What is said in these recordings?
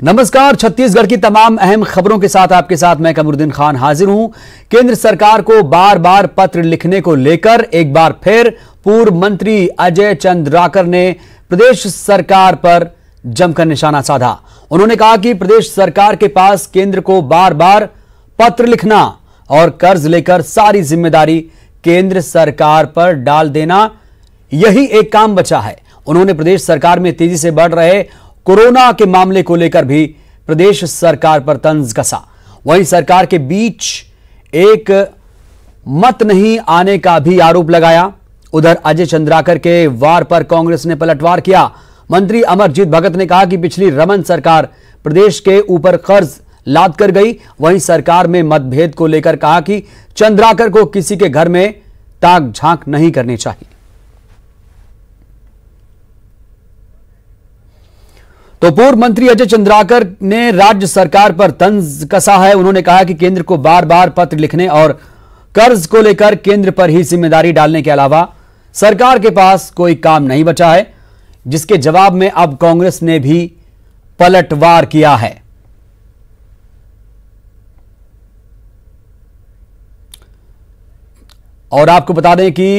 नमस्कार, छत्तीसगढ़ की तमाम अहम खबरों के साथ आपके साथ मैं कमरुद्दीन खान हाजिर हूं। केंद्र सरकार को बार बार पत्र लिखने को लेकर एक बार फिर पूर्व मंत्री अजय चंद्राकर ने प्रदेश सरकार पर जमकर निशाना साधा। उन्होंने कहा कि प्रदेश सरकार के पास केंद्र को बार बार पत्र लिखना और कर्ज लेकर सारी जिम्मेदारी केंद्र सरकार पर डाल देना, यही एक काम बचा है। उन्होंने प्रदेश सरकार में तेजी से बढ़ रहे कोरोना के मामले को लेकर भी प्रदेश सरकार पर तंज कसा। वहीं सरकार के बीच एक मत नहीं आने का भी आरोप लगाया। उधर अजय चंद्राकर के वार पर कांग्रेस ने पलटवार किया। मंत्री अमरजीत भगत ने कहा कि पिछली रमन सरकार प्रदेश के ऊपर कर्ज लाद कर गई। वहीं सरकार में मतभेद को लेकर कहा कि चंद्राकर को किसी के घर में ताक झांक नहीं करनी चाहिए। तो पूर्व मंत्री अजय चंद्राकर ने राज्य सरकार पर तंज कसा है। उन्होंने कहा कि केंद्र को बार बार पत्र लिखने और कर्ज को लेकर केंद्र पर ही जिम्मेदारी डालने के अलावा सरकार के पास कोई काम नहीं बचा है, जिसके जवाब में अब कांग्रेस ने भी पलटवार किया है। और आपको बता दें कि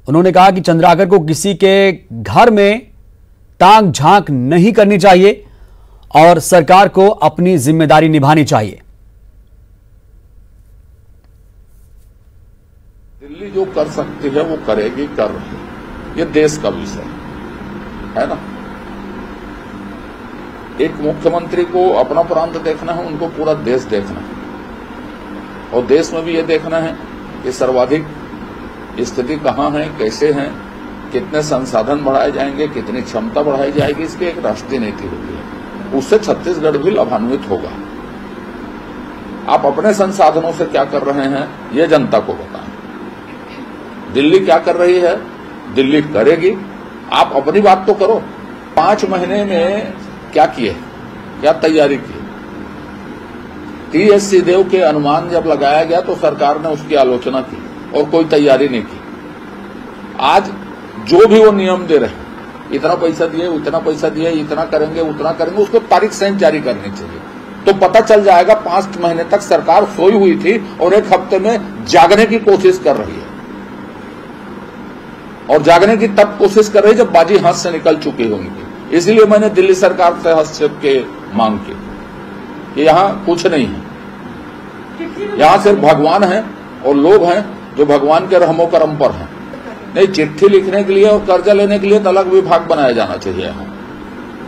उन्होंने कहा कि चंद्राकर को किसी के घर में ताक झांक नहीं करनी चाहिए और सरकार को अपनी जिम्मेदारी निभानी चाहिए। दिल्ली जो कर सकती है वो करेगी, कर रही है। ये देश का विषय है ना। एक मुख्यमंत्री को अपना प्रांत देखना है, उनको पूरा देश देखना है और देश में भी ये देखना है कि सर्वाधिक स्थिति कहां है, कैसे है, कितने संसाधन बढ़ाए जाएंगे, कितनी क्षमता बढ़ाई जाएगी। इसकी एक राष्ट्रीय नीति होती है, उससे छत्तीसगढ़ भी लाभान्वित होगा। आप अपने संसाधनों से क्या कर रहे हैं ये जनता को बताएं। दिल्ली क्या कर रही है, दिल्ली करेगी। आप अपनी बात तो करो। 5 महीने में क्या किए, क्या तैयारी की। टीएस सिंहदेव के अनुमान जब लगाया गया तो सरकार ने उसकी आलोचना की और कोई तैयारी नहीं की। आज जो भी वो नियम दे रहे हैं, इतना पैसा दिए, उतना पैसा दिए, इतना करेंगे, उतना करेंगे, उसको तारीख सहित जारी करनी चाहिए। तो पता चल जाएगा 5 महीने तक सरकार सोई हुई थी और 1 हफ्ते में जागने की कोशिश कर रही है। और जागने की तब कोशिश कर रही है जब बाजी हाथ से निकल चुकी होंगी। इसलिए मैंने दिल्ली सरकार से हस्तक्षेप के मांग की कि यहां कुछ नहीं है, यहां सिर्फ भगवान है और लोग हैं जो भगवान के रहमो करम पर हैं। नहीं, चिट्ठी लिखने के लिए और कर्जा लेने के लिए तो अलग विभाग बनाया जाना चाहिए यहाँ।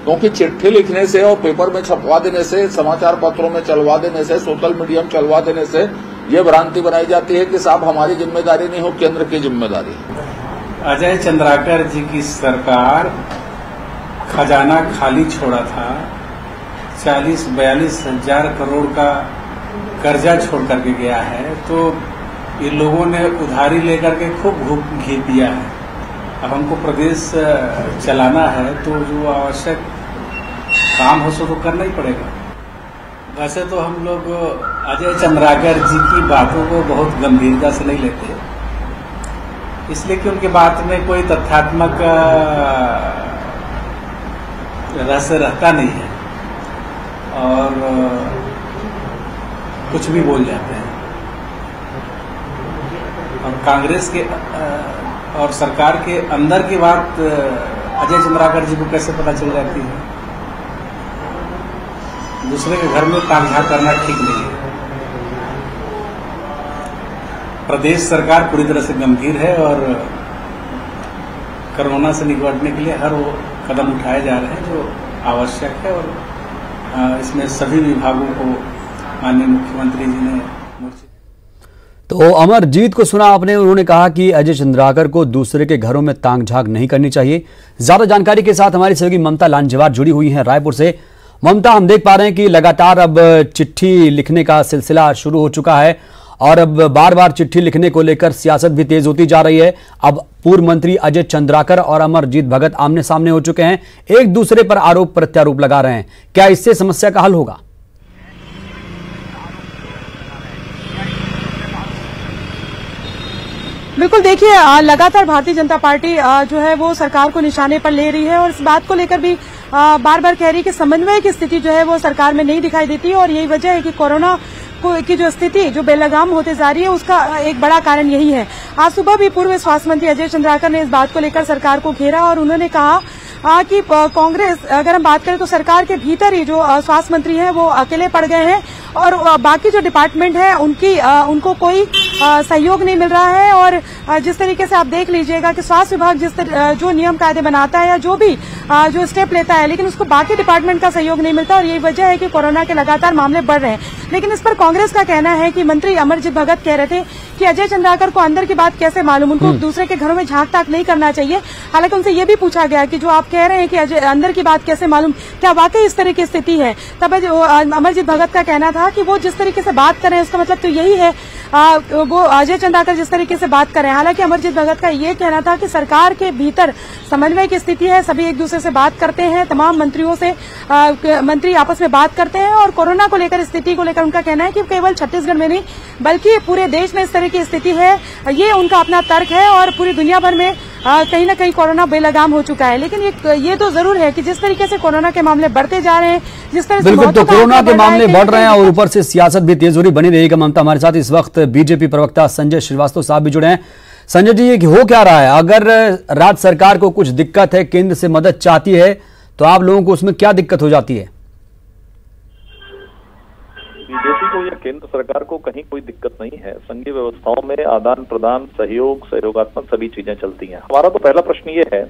क्योंकि चिट्ठी लिखने से और पेपर में छपवा देने से, समाचार पत्रों में चलवा देने से, सोशल मीडिया में चलवा देने से ये भ्रांति बनाई जाती है कि साहब हमारी जिम्मेदारी नहीं हो, केंद्र की जिम्मेदारी है। अजय चंद्राकर जी की सरकार खजाना खाली छोड़ा था। 40-42 हजार करोड़ का कर्जा छोड़ करके गया है। तो ये लोगों ने उधारी लेकर के खूब घी पिया है। अब हमको प्रदेश चलाना है तो जो आवश्यक काम हो सो तो करना ही पड़ेगा। वैसे तो हम लोग अजय चंद्राकर जी की बातों को बहुत गंभीरता से नहीं लेते, इसलिए कि उनकी बात में कोई तथ्यात्मक रहस्य रहता नहीं है और कुछ भी बोल जाते हैं। और कांग्रेस के और सरकार के अंदर की बात अजय चंद्राकर जी को कैसे पता चल जाती है। दूसरे के घर में ताक-झांक करना ठीक नहीं है। प्रदेश सरकार पूरी तरह से गंभीर है और कोरोना से निपटने के लिए हर वो कदम उठाए जा रहे हैं जो आवश्यक है। और इसमें सभी विभागों को माननीय मुख्यमंत्री जी ने। तो अमरजीत को सुना आपने। उन्होंने कहा कि अजय चंद्राकर को दूसरे के घरों में ताक झांक नहीं करनी चाहिए। ज्यादा जानकारी के साथ हमारी सहयोगी ममता लांजेवार जुड़ी हुई हैं रायपुर से। ममता, हम देख पा रहे हैं कि लगातार अब चिट्ठी लिखने का सिलसिला शुरू हो चुका है और अब बार बार चिट्ठी लिखने को लेकर सियासत भी तेज होती जा रही है। अब पूर्व मंत्री अजय चंद्राकर और अमरजीत भगत आमने सामने हो चुके हैं, एक दूसरे पर आरोप प्रत्यारोप लगा रहे हैं। क्या इससे समस्या का हल होगा? बिल्कुल, देखिए लगातार भारतीय जनता पार्टी जो है वो सरकार को निशाने पर ले रही है और इस बात को लेकर भी बार बार कह रही है कि समन्वय की स्थिति जो है वो सरकार में नहीं दिखाई देती है और यही वजह है कि कोरोना की जो स्थिति जो बेलगाम होते जा रही है उसका एक बड़ा कारण यही है। आज सुबह भी पूर्व स्वास्थ्य मंत्री अजय चंद्राकर ने इस बात को लेकर सरकार को घेरा और उन्होंने कहा कि कांग्रेस, अगर हम बात करें तो सरकार के भीतर ही जो स्वास्थ्य मंत्री हैं वो अकेले पड़ गए हैं और बाकी जो डिपार्टमेंट है उनको कोई सहयोग नहीं मिल रहा है। और जिस तरीके से आप देख लीजिएगा कि स्वास्थ्य विभाग जो नियम कायदे बनाता है या जो भी जो स्टेप लेता है, लेकिन उसको बाकी डिपार्टमेंट का सहयोग नहीं मिलता और यही वजह है कि कोरोना के लगातार मामले बढ़ रहे हैं। लेकिन इस पर कांग्रेस का कहना है कि मंत्री अमरजीत भगत कह रहे थे कि अजय चंद्राकर को अंदर की बात कैसे मालूम, उनको दूसरे के घरों में झांक ताक नहीं करना चाहिए। हालांकि उनसे ये भी पूछा गया कि जो आप कह रहे हैं कि अंदर की बात कैसे मालूम, क्या वाकई इस तरह की स्थिति है। तब अमरजीत भगत का कहना था कि वो जिस तरीके से बात कर रहे हैं उसका मतलब तो यही है वो अजय चंद्राकर जिस तरीके से बात कर रहे हैं। हालांकि अमरजीत भगत का ये कहना था कि सरकार के भीतर समन्वय की स्थिति है, सभी एक दूसरे से बात करते हैं, तमाम मंत्रियों से मंत्री आपस में बात करते हैं और कोरोना को लेकर स्थिति को लेकर उनका कहना है कि केवल छत्तीसगढ़ में नहीं बल्कि पूरे देश में इस तरह की स्थिति है, ये उनका अपना तर्क है और पूरी दुनिया भर में कहीं न कहीं कोरोना बेलगाम हो चुका है। लेकिन ये तो जरूर है कि जिस तरीके से कोरोना के मामले बढ़ते जा रहे हैं, जिस तरह से बिल्कुल, तो कोरोना के मामले बढ़ रहे हैं और ऊपर से सियासत भी तेज हो रही, बनी रहेगी ममता। हमारे साथ इस वक्त बीजेपी प्रवक्ता संजय श्रीवास्तव साहब भी जुड़े हैं। संजय जी, ये हो क्या रहा है? अगर राज्य सरकार को कुछ दिक्कत है, केंद्र से मदद चाहती है, तो आप लोगों को उसमें क्या दिक्कत हो जाती है? बीजेपी को या केंद्र सरकार को कहीं कोई दिक्कत नहीं है। संघीय व्यवस्थाओं में आदान प्रदान, सहयोगात्मक सभी चीजें चलती हैं। हमारा तो पहला प्रश्न ये है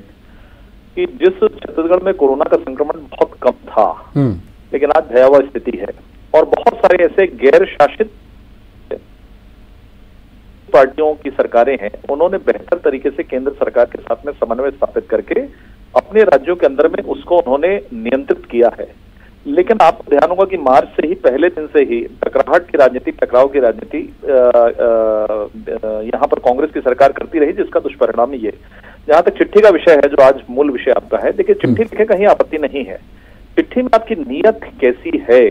कि जिस छत्तीसगढ़ में कोरोना का संक्रमण बहुत कम था, लेकिन आज भयावह स्थिति है और बहुत सारे ऐसे गैर शासित पार्टियों की सरकारें हैं, उन्होंने बेहतर तरीके से केंद्र सरकार के साथ में समन्वय स्थापित करके अपने राज्यों के अंदर में उसको उन्होंने नियंत्रित किया है। लेकिन आपको ध्यान होगा कि मार्च से ही, पहले दिन से ही टकराहट की राजनीति, टकराव की राजनीति यहाँ पर कांग्रेस की सरकार करती रही, जिसका दुष्परिणाम ये। जहां तक चिट्ठी का विषय है, जो आज मूल विषय आपका है, देखिए चिट्ठी लिखे कहीं आपत्ति नहीं है, चिट्ठी में आपकी नीयत कैसी है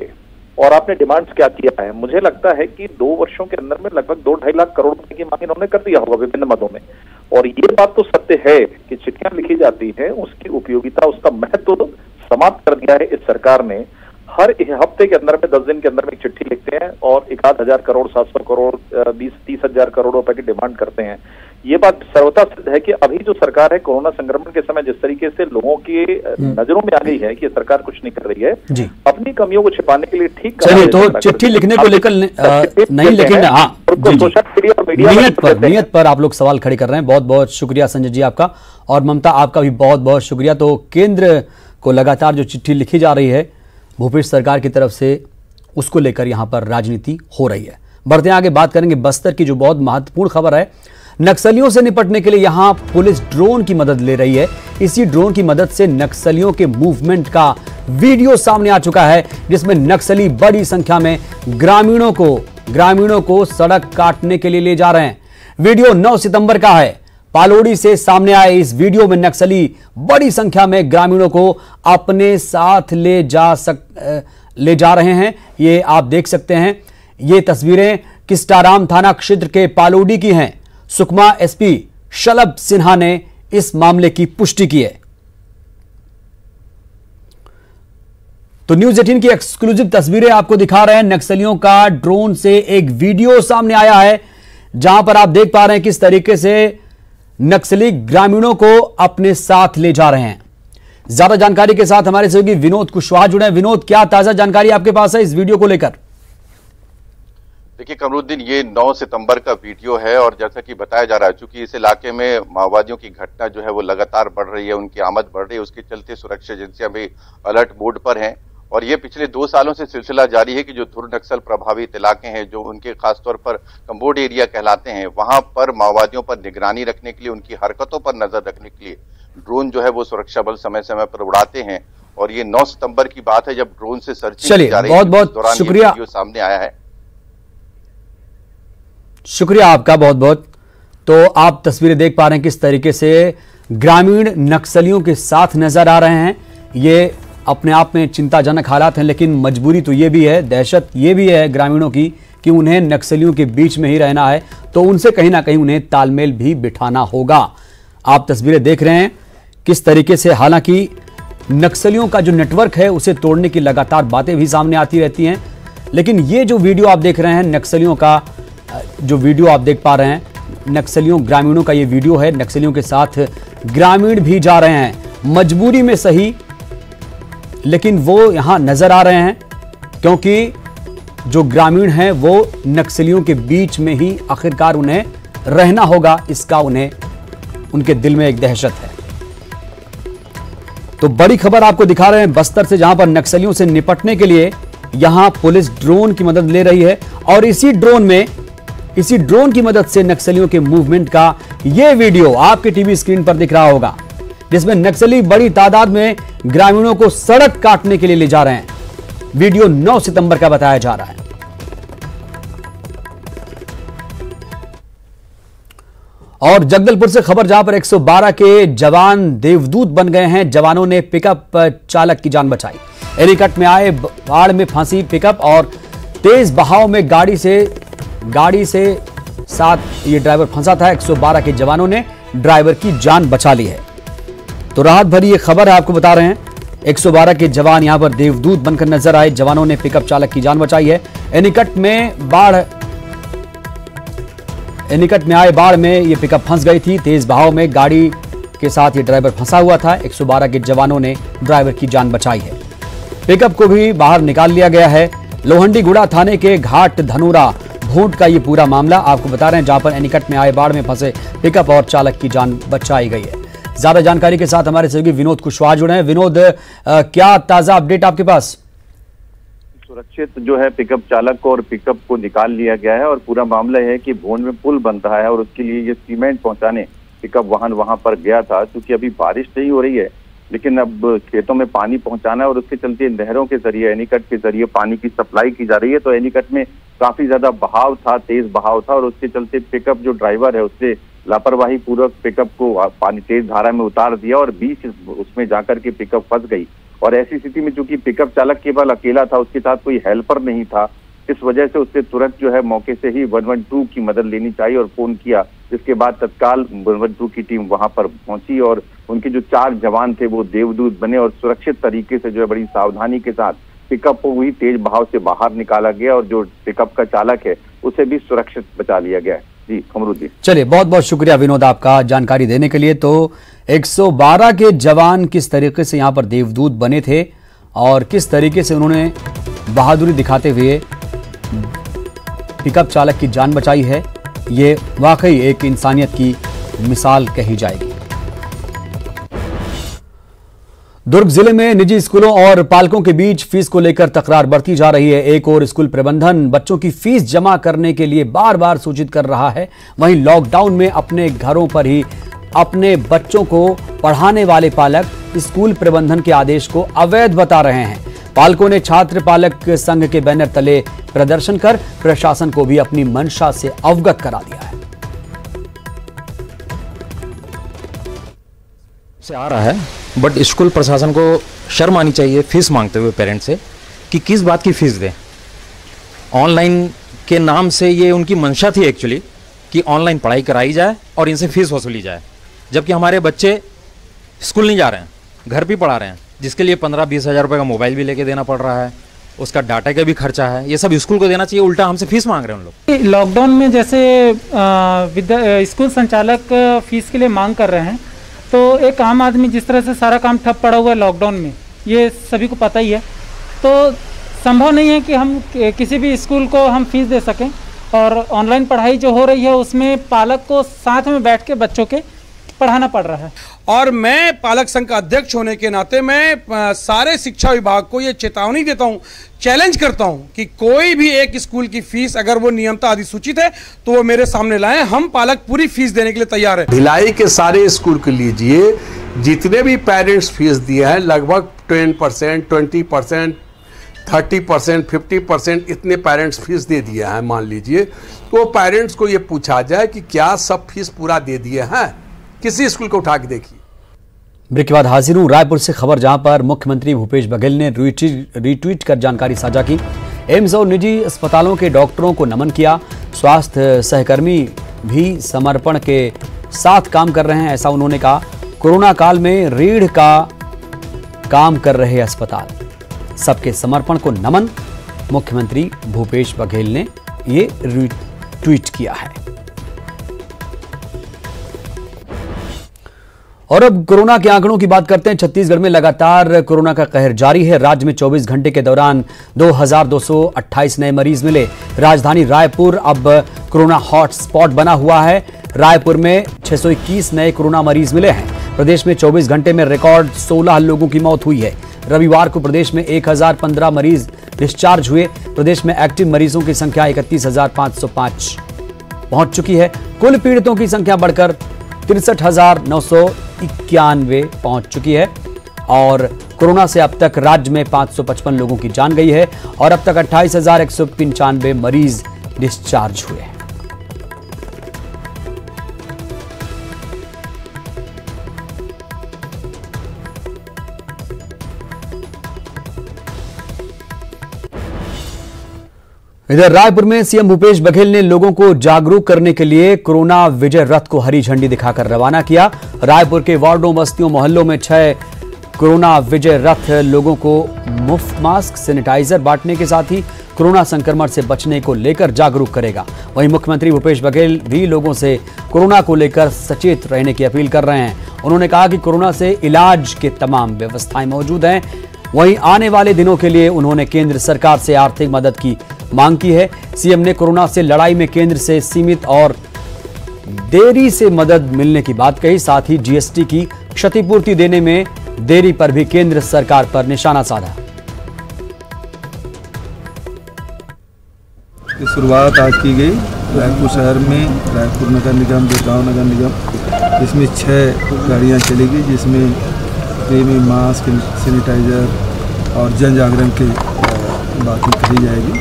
और आपने डिमांड्स क्या किया है। मुझे लगता है कि 2 वर्षों के अंदर में लगभग 2-2.5 लाख करोड़ रुपए की मांग इन्होंने कर दिया होगा विभिन्न मदों में। और ये बात तो सत्य है कि चिट्ठियां लिखी जाती है, उसकी उपयोगिता, उसका महत्व समाप्त कर दिया है इस सरकार ने। हर हफ्ते के अंदर में 10 दिन के अंदर में एक चिट्ठी लिखते हैं और 1,000 करोड़, 700 करोड़, 20-30 हजार करोड़ रुपए की डिमांड करते हैं। ये बात सर्वथा सिद्ध है कि अभी जो सरकार है, कोरोना संक्रमण के समय जिस तरीके से लोगों की नजरों में आ गई है कि सरकार कुछ नहीं कर रही है, अपनी कमियों को छिपाने के लिए ठीक चलिए, तो चिट्ठी लिखने को लेकर नहीं, लेकिन नीयत पर आप लोग सवाल खड़े कर रहे हैं। बहुत बहुत शुक्रिया संजय जी आपका, और ममता आपका भी बहुत बहुत शुक्रिया। तो केंद्र को लगातार जो चिट्ठी लिखी जा रही है भूपेश सरकार की तरफ से, उसको लेकर यहां पर राजनीति हो रही है। बढ़ते आगे, बात करेंगे बस्तर की, जो बहुत महत्वपूर्ण खबर है। नक्सलियों से निपटने के लिए यहां पुलिस ड्रोन की मदद ले रही है। इसी ड्रोन की मदद से नक्सलियों के मूवमेंट का वीडियो सामने आ चुका है, जिसमें नक्सली बड़ी संख्या में ग्रामीणों को सड़क काटने के लिए ले जा रहे हैं। वीडियो 9 सितंबर का है। पालोड़ी से सामने आए इस वीडियो में नक्सली बड़ी संख्या में ग्रामीणों को अपने साथ ले जा रहे हैं। ये आप देख सकते हैं। ये तस्वीरें किस्टाराम थाना क्षेत्र के पालोड़ी की हैं। सुकमा एसपी शलभ सिन्हा ने इस मामले की पुष्टि की है। तो न्यूज 18 की एक्सक्लूसिव तस्वीरें आपको दिखा रहे हैं। नक्सलियों का ड्रोन से एक वीडियो सामने आया है, जहां पर आप देख पा रहे हैं किस तरीके से नक्सली ग्रामीणों को अपने साथ ले जा रहे हैं। ज्यादा जानकारी के साथ हमारे सहयोगी विनोद कुशवाहा जुड़े हैं। विनोद, क्या ताजा जानकारी आपके पास है इस वीडियो को लेकर? देखिए कमरुद्दीन, ये 9 सितंबर का वीडियो है और जैसा कि बताया जा रहा है, चूंकि इस इलाके में माओवादियों की घटना जो है वो लगातार बढ़ रही है, उनकी आमद बढ़ रही है, उसके चलते सुरक्षा एजेंसियां भी अलर्ट मोड पर हैं। और ये पिछले 2 सालों से सिलसिला जारी है कि जो धुर नक्सल प्रभावित इलाके हैं, जो उनके खासतौर पर कंबोड एरिया कहलाते हैं, वहां पर माओवादियों पर निगरानी रखने के लिए, उनकी हरकतों पर नजर रखने के लिए ड्रोन जो है वो सुरक्षा बल समय समय पर उड़ाते हैं। और ये 9 सितंबर की बात है जब ड्रोन से सर्चिंग की जा रही है। बहुत बहुत शुक्रिया, वीडियो सामने आया है। शुक्रिया आपका बहुत बहुत। तो आप तस्वीरें देख पा रहे हैं किस तरीके से ग्रामीण नक्सलियों के साथ नजर आ रहे हैं। ये अपने आप में चिंताजनक हालात हैं, लेकिन मजबूरी तो ये भी है, दहशत ये भी है ग्रामीणों की कि उन्हें नक्सलियों के बीच में ही रहना है, तो उनसे कहीं ना कहीं उन्हें तालमेल भी बिठाना होगा। आप तस्वीरें देख रहे हैं किस तरीके से, हालांकि नक्सलियों का जो नेटवर्क है उसे तोड़ने की लगातार बातें भी सामने आती रहती हैं। लेकिन ये जो वीडियो आप देख रहे हैं, नक्सलियों का जो वीडियो आप देख पा रहे हैं, ग्रामीणों का ये वीडियो है। नक्सलियों के साथ ग्रामीण भी जा रहे हैं, मजबूरी में सही, लेकिन वो यहां नजर आ रहे हैं क्योंकि जो ग्रामीण हैं वो नक्सलियों के बीच में ही आखिरकार उन्हें रहना होगा, इसका उनके दिल में एक दहशत है। तो बड़ी खबर आपको दिखा रहे हैं बस्तर से, जहां पर नक्सलियों से निपटने के लिए यहां पुलिस ड्रोन की मदद ले रही है और इसी ड्रोन की मदद से नक्सलियों के मूवमेंट का यह वीडियो आपके टीवी स्क्रीन पर दिख रहा होगा, जिसमें नक्सली बड़ी तादाद में ग्रामीणों को सड़क काटने के लिए ले जा रहे हैं। वीडियो 9 सितंबर का बताया जा रहा है। और जगदलपुर से खबर, जहां पर 112 के जवान देवदूत बन गए हैं। जवानों ने पिकअप चालक की जान बचाई। एनीकट में आए बाढ़ में फंसी पिकअप और तेज बहाव में गाड़ी से साथ ये ड्राइवर फंसा था। 112 के जवानों ने ड्राइवर की जान बचा ली है। तो राहत भरी ये खबर है, आपको बता रहे हैं 112 के जवान यहां पर देवदूत बनकर नजर आए। जवानों ने पिकअप चालक की जान बचाई है। एनीकट में आए बाढ़ में ये पिकअप फंस गई थी। तेज बहाव में गाड़ी के साथ ये ड्राइवर फंसा हुआ था। 112 के जवानों ने ड्राइवर की जान बचाई है। पिकअप को भी बाहर निकाल लिया गया है। लोहंडीगुड़ा थाने के घाट धनोरा भोट का ये पूरा मामला आपको बता रहे हैं, जहां पर एनीकट में आए बाढ़ में फंसे पिकअप और चालक की जान बचाई गई है। ज्यादा जानकारी के साथ हमारे सहयोगी विनोद कुशवाहा जुड़े हैं। विनोद, क्या ताजा अपडेट आपके पास? सुरक्षित जो है पिकअप चालक को और पिकअप को निकाल लिया गया है और पूरा मामला है कि भोन में पुल बन रहा है और उसके लिए ये सीमेंट पहुंचाने पिकअप वाहन वहां पर गया था। क्योंकि अभी बारिश नहीं हो रही है, लेकिन अब खेतों में पानी पहुंचाना है और उसके चलते नहरों के जरिए, एनीकट के जरिए पानी की सप्लाई की जा रही है। तो एनीकट में काफी ज्यादा बहाव था, तेज बहाव था और उसके चलते पिकअप जो ड्राइवर है उससे लापरवाही पूर्वक पिकअप को पानी तेज धारा में उतार दिया और बीच उसमें जाकर के पिकअप फंस गई। और ऐसी स्थिति में चूंकि पिकअप चालक केवल अकेला था, उसके साथ कोई हेल्पर नहीं था, इस वजह से उससे तुरंत जो है मौके से ही 112 की मदद लेनी चाहिए और फोन किया। जिसके बाद तत्काल 112 की टीम वहां पर पहुंची और उनके जो 4 जवान थे वो देवदूत बने और सुरक्षित तरीके से जो है बड़ी सावधानी के साथ पिकअप को हुई तेज बहाव से बाहर निकाला गया और जो पिकअप का चालक है उसे भी सुरक्षित बचा लिया गया है। जी कमरुद्दीन। चलिए, बहुत बहुत शुक्रिया विनोद आपका जानकारी देने के लिए। तो 112 के जवान किस तरीके से यहां पर देवदूत बने थे और किस तरीके से उन्होंने बहादुरी दिखाते हुए पिकअप चालक की जान बचाई है, ये वाकई एक इंसानियत की मिसाल कही जाएगी। दुर्ग जिले में निजी स्कूलों और पालकों के बीच फीस को लेकर तकरार बढ़ती जा रही है। एक और स्कूल प्रबंधन बच्चों की फीस जमा करने के लिए बार बार सूचित कर रहा है, वहीं लॉकडाउन में अपने घरों पर ही अपने बच्चों को पढ़ाने वाले पालक स्कूल प्रबंधन के आदेश को अवैध बता रहे हैं। पालकों ने छात्र पालक संघ के बैनर तले प्रदर्शन कर प्रशासन को भी अपनी मंशा से अवगत करा दिया है। से आ रहा है, बट स्कूल प्रशासन को शर्म आनी चाहिए फीस मांगते हुए पेरेंट्स से कि किस बात की फीस दें। ऑनलाइन के नाम से ये उनकी मंशा थी एक्चुअली कि ऑनलाइन पढ़ाई कराई जाए और इनसे फीस वसूली जाए, जबकि हमारे बच्चे स्कूल नहीं जा रहे हैं, घर भी पढ़ा रहे हैं, जिसके लिए 15-20 हज़ार रुपये का मोबाइल भी लेके देना पड़ रहा है, उसका डाटा का भी खर्चा है। ये सब स्कूल को देना चाहिए, उल्टा हमसे फीस मांग रहे हैं उन लोग। लॉकडाउन में जैसे स्कूल संचालक फीस के लिए मांग कर रहे हैं, तो एक आम आदमी जिस तरह से सारा काम ठप पड़ा हुआ है लॉकडाउन में, ये सभी को पता ही है, तो संभव नहीं है कि हम किसी भी स्कूल को हम फीस दे सकें। और ऑनलाइन पढ़ाई जो हो रही है उसमें पालक को साथ में बैठ के बच्चों के पढ़ाना पड़ रहा है। और मैं पालक संघ का अध्यक्ष होने के नाते मैं सारे शिक्षा विभाग को ये चेतावनी देता हूँ, चैलेंज करता हूँ कि कोई भी एक स्कूल की फीस अगर वो नियमता अधिसूचित है तो वो मेरे सामने लाएं, हम पालक पूरी फीस देने के लिए तैयार है। भिलाई के सारे स्कूल को लीजिए, जितने भी पेरेंट्स फीस दिए हैं लगभग 10%, 20%, 30%, 50% इतने पेरेंट्स फीस दे दिए हैं। मान लीजिए तो पेरेंट्स को ये पूछा जाए कि क्या सब फीस पूरा दे दिए हैं, किसी स्कूल को उठा के देखिए। ब्रेक के बाद हाजिर हूं रायपुर से खबर, जहां पर मुख्यमंत्री भूपेश बघेल ने रीट्वीट कर जानकारी साझा की। एम्स और निजी अस्पतालों के डॉक्टरों को नमन किया। स्वास्थ्य सहकर्मी भी समर्पण के साथ काम कर रहे हैं, ऐसा उन्होंने कहा। कोरोना काल में रीढ़ का काम कर रहे अस्पताल, सबके समर्पण को नमन, मुख्यमंत्री भूपेश बघेल ने ये ट्वीट किया है। और अब कोरोना के आंकड़ों की बात करते हैं। छत्तीसगढ़ में लगातार कोरोना का कहर जारी है। राज्य में 24 घंटे के दौरान 2228 नए मरीज मिले। राजधानी रायपुर अब कोरोना हॉटस्पॉट बना हुआ है। रायपुर में 621 नए कोरोना मरीज मिले हैं। प्रदेश में 24 घंटे में रिकॉर्ड 16 लोगों की मौत हुई है। रविवार को प्रदेश में 1015 मरीज डिस्चार्ज हुए। प्रदेश में एक्टिव मरीजों की संख्या 31,505 पहुंच चुकी है। कुल पीड़ितों की संख्या बढ़कर 63,991 पहुंच चुकी है। और कोरोना से अब तक राज्य में 555 लोगों की जान गई है और अब तक 28,195 मरीज डिस्चार्ज हुए हैं। इधर रायपुर में सीएम भूपेश बघेल ने लोगों को जागरूक करने के लिए कोरोना विजय रथ को हरी झंडी दिखाकर रवाना किया। रायपुर के वार्डों, बस्तियों, मोहल्लों में 6 कोरोना विजय रथ लोगों को मुफ्त मास्क, सैनिटाइजर बांटने के साथ ही कोरोना संक्रमण से बचने को लेकर जागरूक करेगा। वहीं मुख्यमंत्री भूपेश बघेल भी लोगों से कोरोना को लेकर सचेत रहने की अपील कर रहे हैं। उन्होंने कहा कि कोरोना से इलाज के तमाम व्यवस्थाएं मौजूद हैं। वहीं आने वाले दिनों के लिए उन्होंने केंद्र सरकार से आर्थिक मदद की मांग की है। सीएम ने कोरोना से लड़ाई में केंद्र से सीमित और देरी से मदद मिलने की बात कही। साथ ही जीएसटी की क्षतिपूर्ति देने में देरी पर भी केंद्र सरकार पर निशाना साधा। की शुरुआत आज की गई रायपुर शहर में। रायपुर नगर निगम, बिरगांव नगर निगम, इसमें 6 गाड़ियाँ चलेगी, जिसमें फ्री में मास्क, सैनिटाइजर और जन जागरण की बातें कही जाएगी।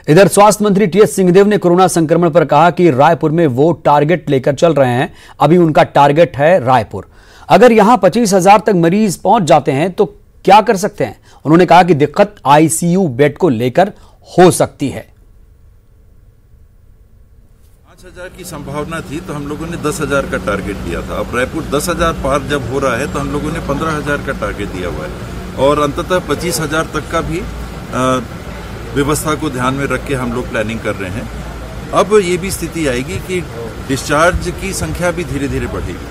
इधर स्वास्थ्य मंत्री टीएस सिंहदेव ने कोरोना संक्रमण पर कहा कि रायपुर में वो टारगेट लेकर चल रहे हैं। अभी उनका टारगेट है रायपुर। अगर यहां 25,000 तक मरीज पहुंच जाते हैं तो क्या कर सकते हैं। उन्होंने कहा कि दिक्कत आईसीयू बेड को लेकर हो सकती है। 5,000 की संभावना थी तो हम लोगों ने 10,000 का टारगेट दिया था। अब रायपुर 10,000 पार जब हो रहा है तो हम लोगों ने 15,000 का टारगेट दिया हुआ है और अंततः 25,000 तक का भी व्यवस्था को ध्यान में रख के हम लोग प्लानिंग कर रहे हैं। अब ये भी स्थिति आएगी कि डिस्चार्ज की संख्या भी धीरे धीरे बढ़ेगी।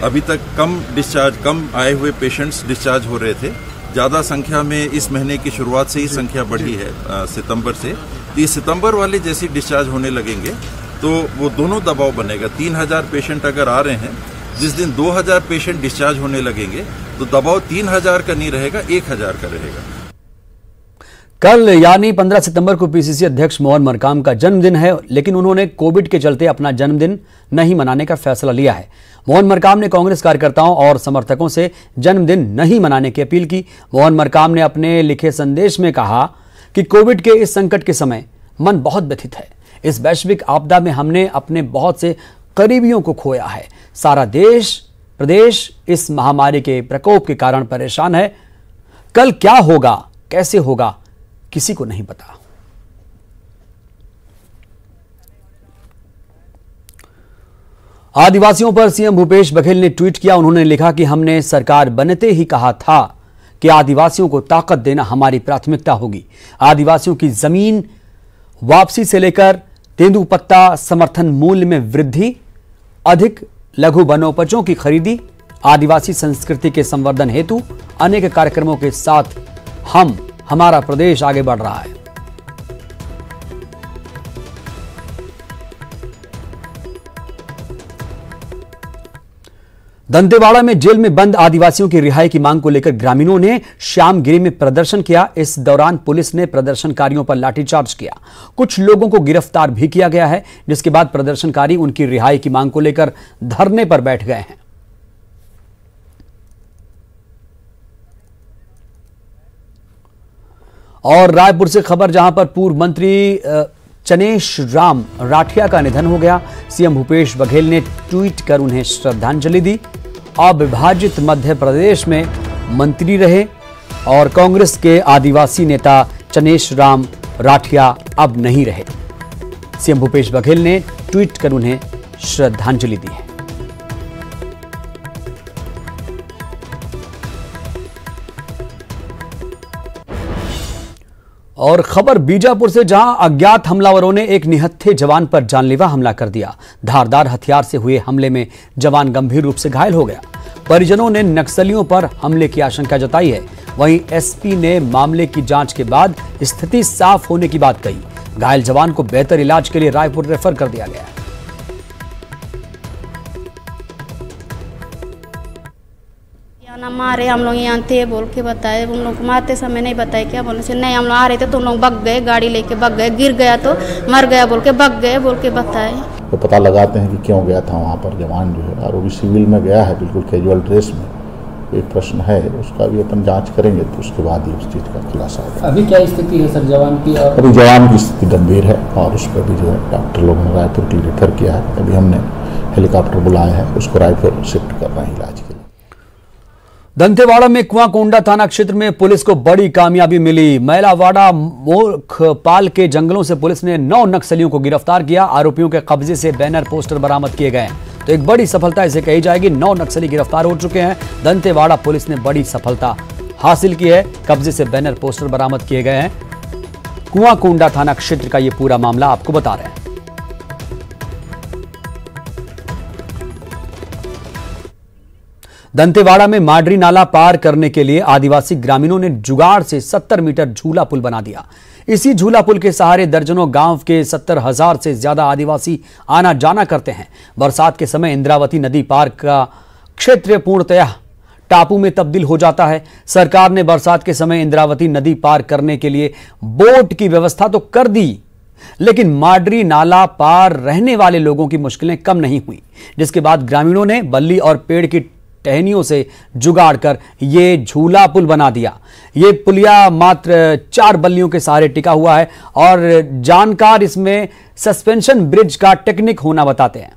अभी तक कम आए हुए पेशेंट्स डिस्चार्ज हो रहे थे। ज़्यादा संख्या में इस महीने की शुरुआत से ही संख्या बढ़ी है सितंबर से। तो ये सितंबर वाले जैसे डिस्चार्ज होने लगेंगे तो वो दोनों दबाव बनेगा। 3,000 पेशेंट अगर आ रहे हैं, जिस दिन 2,000 पेशेंट डिस्चार्ज होने लगेंगे तो दबाव 3,000 का नहीं रहेगा, 1,000 का रहेगा। कल यानी 15 सितंबर को पीसीसी अध्यक्ष मोहन मरकाम का जन्मदिन है, लेकिन उन्होंने कोविड के चलते अपना जन्मदिन नहीं मनाने का फैसला लिया है। मोहन मरकाम ने कांग्रेस कार्यकर्ताओं और समर्थकों से जन्मदिन नहीं मनाने की अपील की। मोहन मरकाम ने अपने लिखे संदेश में कहा कि कोविड के इस संकट के समय मन बहुत व्यथित है। इस वैश्विक आपदा में हमने अपने बहुत से करीबियों को खोया है। सारा देश प्रदेश इस महामारी के प्रकोप के कारण परेशान है। कल क्या होगा, कैसे होगा, किसी को नहीं पता। आदिवासियों पर सीएम भूपेश बघेल ने ट्वीट किया। उन्होंने लिखा कि हमने सरकार बनते ही कहा था कि आदिवासियों को ताकत देना हमारी प्राथमिकता होगी। आदिवासियों की जमीन वापसी से लेकर तेंदुपत्ता समर्थन मूल्य में वृद्धि, अधिक लघु वनोपजों की खरीदी, आदिवासी संस्कृति के संवर्धन हेतु अनेक कार्यक्रमों के साथ हमारा प्रदेश आगे बढ़ रहा है। दंतेवाड़ा में जेल में बंद आदिवासियों की रिहाई की मांग को लेकर ग्रामीणों ने श्यामगिरी में प्रदर्शन किया। इस दौरान पुलिस ने प्रदर्शनकारियों पर लाठीचार्ज किया। कुछ लोगों को गिरफ्तार भी किया गया है, जिसके बाद प्रदर्शनकारी उनकी रिहाई की मांग को लेकर धरने पर बैठ गए हैं। और रायपुर से खबर, जहां पर पूर्व मंत्री चनेश राम राठिया का निधन हो गया। सीएम भूपेश बघेल ने ट्वीट कर उन्हें श्रद्धांजलि दी। अविभाजित मध्य प्रदेश में मंत्री रहे और कांग्रेस के आदिवासी नेता चनेश राम राठिया अब नहीं रहे। सीएम भूपेश बघेल ने ट्वीट कर उन्हें श्रद्धांजलि दी है। और खबर बीजापुर से, जहां अज्ञात हमलावरों ने एक निहत्थे जवान पर जानलेवा हमला कर दिया। धारदार हथियार से हुए हमले में जवान गंभीर रूप से घायल हो गया। परिजनों ने नक्सलियों पर हमले की आशंका जताई है। वहीं एसपी ने मामले की जांच के बाद स्थिति साफ होने की बात कही। घायल जवान को बेहतर इलाज के लिए रायपुर रेफर कर दिया गया। मारे हम लोग यहाँ थे बोल के बताए, उन लोग को मारते समय नहीं बताए। क्या बोले से नहीं हम लोग आ रहे थे तो उन लोग भग गए, गाड़ी लेके भग गए, गिर गया तो मर गया बोल के भग गए बोल के बताए। तो पता लगाते हैं कि क्यों गया था वहाँ पर जवान जो है, और वो भी सिविल में गया है, बिल्कुल कैजुअल ड्रेस में। एक प्रश्न है उसका भी अपन जांच करेंगे तो उसके बाद ही उस चीज़ का खुलासा होगा। अभी क्या स्थिति है सर जवान की? अभी जवान की स्थिति गंभीर है और उस पर भी जो है डॉक्टर लोगों ने रायपुर के लिए रेफर किया है। अभी हमने हेलीकॉप्टर बुलाया है, उसको रायपुर शिफ्ट कर रहे हैं इलाज के लिए। दंतेवाड़ा में कुआंकोंडा थाना क्षेत्र में पुलिस को बड़ी कामयाबी मिली। मैलावाड़ा मोरखपाल के जंगलों से पुलिस ने 9 नक्सलियों को गिरफ्तार किया। आरोपियों के कब्जे से बैनर पोस्टर बरामद किए गए। तो एक बड़ी सफलता इसे कही जाएगी। 9 नक्सली गिरफ्तार हो चुके हैं। दंतेवाड़ा पुलिस ने बड़ी सफलता हासिल की है। कब्जे से बैनर पोस्टर बरामद किए गए हैं। कुआंकोंडा थाना क्षेत्र का यह पूरा मामला आपको बता रहे हैं। दंतेवाड़ा में माडरी नाला पार करने के लिए आदिवासी ग्रामीणों ने जुगाड़ से 70 मीटर झूला पुल बना दिया। इसी झूला पुल के सहारे दर्जनों गांव के 70,000 से ज्यादा आदिवासी आना जाना करते हैं। बरसात के समय इंद्रावती नदी पार का क्षेत्र पूर्णतः टापू में तब्दील हो जाता है। सरकार ने बरसात के समय इंद्रावती नदी पार करने के लिए बोट की व्यवस्था तो कर दी, लेकिन माडरी नाला पार रहने वाले लोगों की मुश्किलें कम नहीं हुई, जिसके बाद ग्रामीणों ने बल्ली और पेड़ की टहनियों से जुगाड़ कर ये झूला पुल बना दिया। ये पुलिया मात्र 4 बल्लियों के सहारे टिका हुआ है और जानकार इसमें सस्पेंशन ब्रिज का टेक्निक होना बताते हैं।